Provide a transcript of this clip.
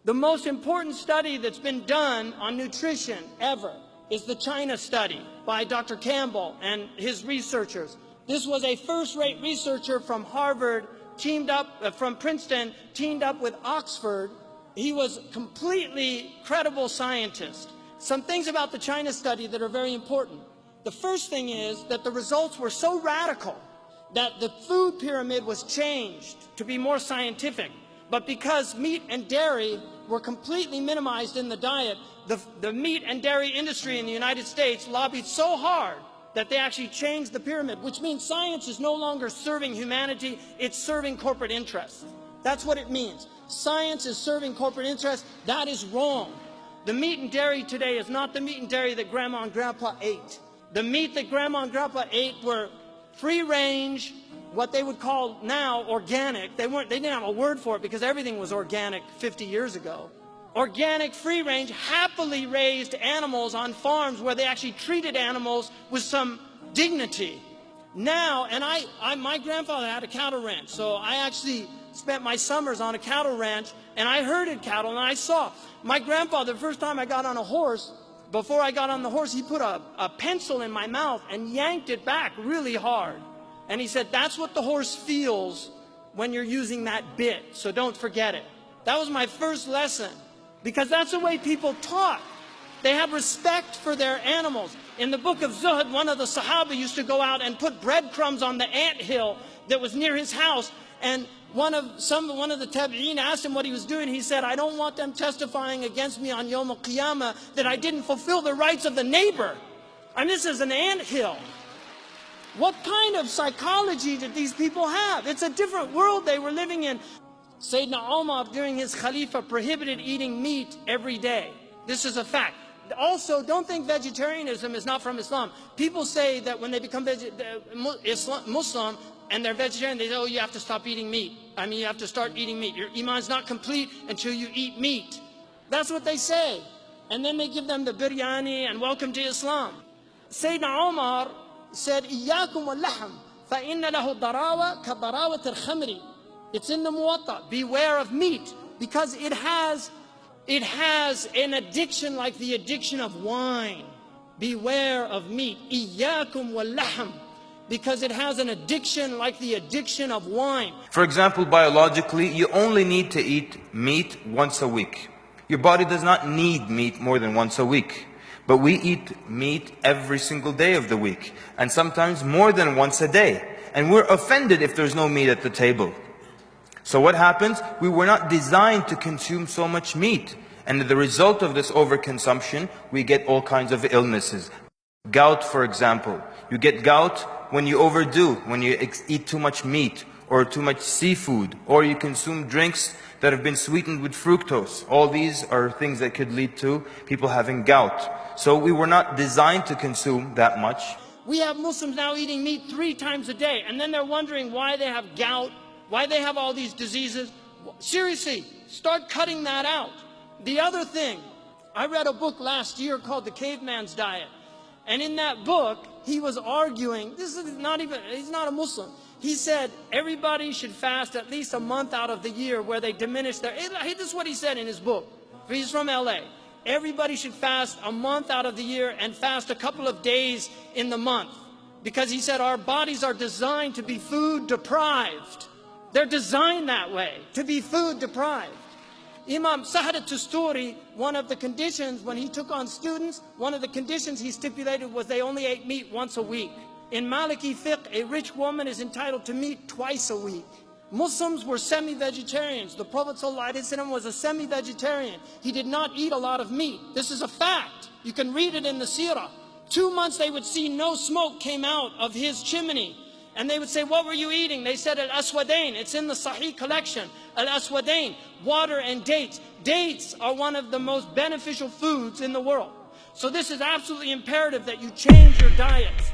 The most important study that's been done on nutrition ever is the China study by Dr. Campbell and his researchers. This was a first-rate researcher from Harvard, from Princeton, teamed up with Oxford. He was a completely credible scientist. Some things about the China study that are very important. The first thing is that the results were so radical that the food pyramid was changed to be more scientific. But because meat and dairy were completely minimized in the diet, the meat and dairy industry in the United States lobbied so hard that they actually changed the pyramid, which means science is no longer serving humanity, it's serving corporate interests. That's what it means. Science is serving corporate interests. That is wrong. The meat and dairy today is not the meat and dairy that Grandma and Grandpa ate. The meat that Grandma and Grandpa ate were free range, what they would call now organic. They didn't have a word for it because everything was organic 50 years ago. Organic, free range, happily raised animals on farms where they actually treated animals with some dignity. Now, and my grandfather had a cattle ranch, so I actually spent my summers on a cattle ranch, and I herded cattle, and I saw my grandfather, the first time I got on a horse, before I got on the horse, he put a pencil in my mouth and yanked it back really hard. And he said, that's what the horse feels when you're using that bit, so don't forget it. That was my first lesson, because that's the way people taught. They had respect for their animals. In the book of Zuhd, one of the Sahaba used to go out and put breadcrumbs on the anthill that was near his house, and one of the tabi'een asked him what he was doing. He said, I don't want them testifying against me on Yawm al-Qiyamah that I didn't fulfill the rights of the neighbor. And this is an anthill. What kind of psychology did these people have? It's a different world they were living in. Sayyidina Umar, during his Khalifa, prohibited eating meat every day. This is a fact. Also, don't think vegetarianism is not from Islam. People say that when they become Muslim and they're vegetarian, they say, oh, you have to stop eating meat. I mean, you have to start eating meat. Your iman's not complete until you eat meat. That's what they say. And then they give them the biryani and welcome to Islam. Sayyidina Umar said, إِيَّاكُمْ وَاللَّحْمِ فَإِنَّ لَهُ ضَرَاوَةَ كَضَرَاوَةِ الْخَمْرِ. It's in the Muwatta. Beware of meat, because it has an addiction like the addiction of wine. Beware of meat. إِيَّاكُمْ وَاللَّحْمِ. Because it has an addiction like the addiction of wine. For example, biologically, you only need to eat meat once a week. Your body does not need meat more than once a week. But we eat meat every single day of the week, and sometimes more than once a day. And we're offended if there's no meat at the table. So what happens? We were not designed to consume so much meat. And as the result of this overconsumption, we get all kinds of illnesses. Gout, for example. You get gout when you overdo, when you eat too much meat, or too much seafood, or you consume drinks that have been sweetened with fructose. All these are things that could lead to people having gout. So we were not designed to consume that much. We have Muslims now eating meat 3 times a day, and then they're wondering why they have gout, why they have all these diseases. Seriously, start cutting that out. The other thing, I read a book last year called The Caveman's Diet. And in that book, he was arguing, he's not a Muslim. He said everybody should fast at least a month out of the year where they diminish their, this is what he said in his book. He's from LA. Everybody should fast a month out of the year and fast a couple of days in the month. Because he said our bodies are designed to be food deprived. They're designed that way, to be food deprived. Imam Sahar al-Tusturi, one of the conditions when he took on students, one of the conditions he stipulated was they only ate meat once a week. In Maliki fiqh, a rich woman is entitled to meat twice a week. Muslims were semi-vegetarians. The Prophet ﷺ was a semi-vegetarian. He did not eat a lot of meat. This is a fact. You can read it in the seerah. 2 months they would see no smoke came out of his chimney. And they would say, what were you eating? They said, Al-Aswadain. It's in the Sahih collection. Al-Aswadain, water and dates. Dates are one of the most beneficial foods in the world. So this is absolutely imperative that you change your diet.